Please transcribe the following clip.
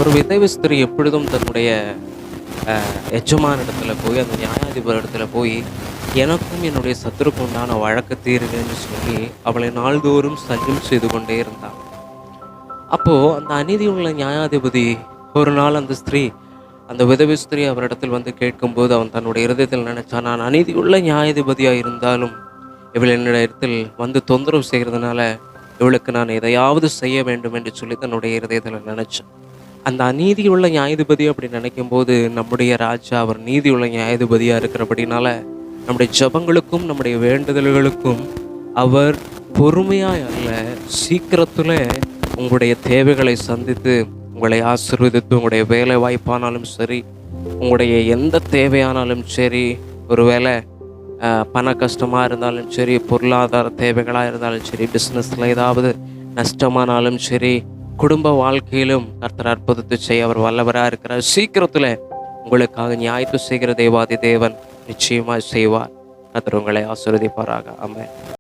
ஒரு விதவை ஸ்திரீ எப்பொழுதும் தன்னுடைய எஜமான இடத்துல போய், அந்த நியாயாதிபதி இடத்துல போய், எனக்கும் என்னுடைய சத்துருக்கும் உண்டான வழக்கு தீருங்கன்னு சொல்லி அவளை நாள்தோறும் சஞ்சலம் செய்து கொண்டே இருந்தாள். அப்போ அந்த அநீதி உள்ள நியாயாதிபதி ஒரு நாள் அந்த ஸ்திரீ, அந்த விதவை ஸ்திரீ அவரிடத்தில் வந்து கேட்கும்போது அவன் தன்னுடைய இருதயத்தில் நினைச்சான், நான் அநீதியுள்ள நியாயாதிபதியாக இருந்தாலும் இவள் என்னிடத்தில் வந்து தொந்தரவு செய்கிறதுனால இவளுக்கு நான் எதையாவது செய்ய வேண்டும் என்று சொல்லி தன்னுடைய இருதயத்தில் நினைச்சான். அந்த அநீதியுள்ள நியாயாதிபதி அப்படி நினைக்கும் போது நம்முடைய ராஜா அவர் நீதியுள்ள நியாயாதிபதியா இருக்கிறபடினால நம்முடைய ஜபங்களுக்கும் நம்முடைய வேண்டுதல்களுக்கும் அவர் பொறுமையாய் அல்ல, சீக்கிரத்துல உங்களுடைய தேவைகளை சந்தித்து உங்களை ஆசீர்வதித்து, உங்களுடைய வேலை வாய்ப்பானாலும் சரி, உங்களுடைய எந்த தேவையானாலும் சரி, ஒருவேளை பண கஷ்டமாக இருந்தாலும் சரி, பொருளாதார தேவைகளாக இருந்தாலும் சரி, பிஸ்னஸில் ஏதாவது நஷ்டமானாலும் சரி, குடும்ப வாழ்க்கையிலும் கர்த்தர் அற்புதத்தை செய்ய அவர் வல்லவராக இருக்கிறார். சீக்கிரத்தில் உங்களுக்காக நியாயத்தை செய்கிற தேவாதி தேவன் நிச்சயமாக செய்வார். கர்த்தர் உங்களை ஆசீர்வதிப்பாராக. ஆமென்.